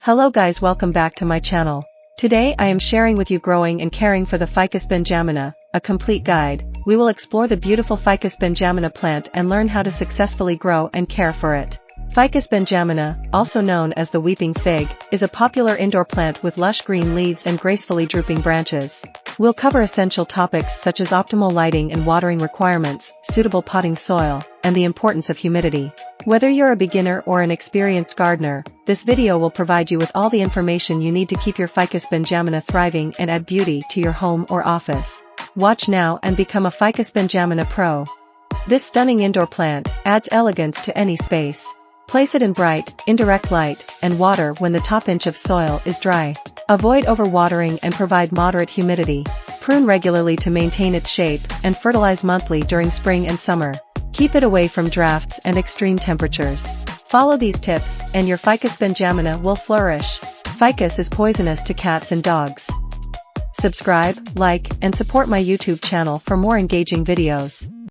Hello guys, welcome back to my channel. Today I am sharing with you growing and caring for the Ficus Benjamina, a complete guide. We will explore the beautiful Ficus Benjamina plant and learn how to successfully grow and care for it. Ficus Benjamina, also known as the weeping fig, is a popular indoor plant with lush green leaves and gracefully drooping branches. We'll cover essential topics such as optimal lighting and watering requirements, suitable potting soil, and the importance of humidity. Whether you're a beginner or an experienced gardener, this video will provide you with all the information you need to keep your Ficus Benjamina thriving and add beauty to your home or office. Watch now and become a Ficus Benjamina pro. This stunning indoor plant adds elegance to any space. Place it in bright, indirect light, and water when the top inch of soil is dry. Avoid overwatering and provide moderate humidity. Prune regularly to maintain its shape, and fertilize monthly during spring and summer. Keep it away from drafts and extreme temperatures. Follow these tips, and your Ficus Benjamina will flourish. Ficus is poisonous to cats and dogs. Subscribe, like, and support my YouTube channel for more engaging videos.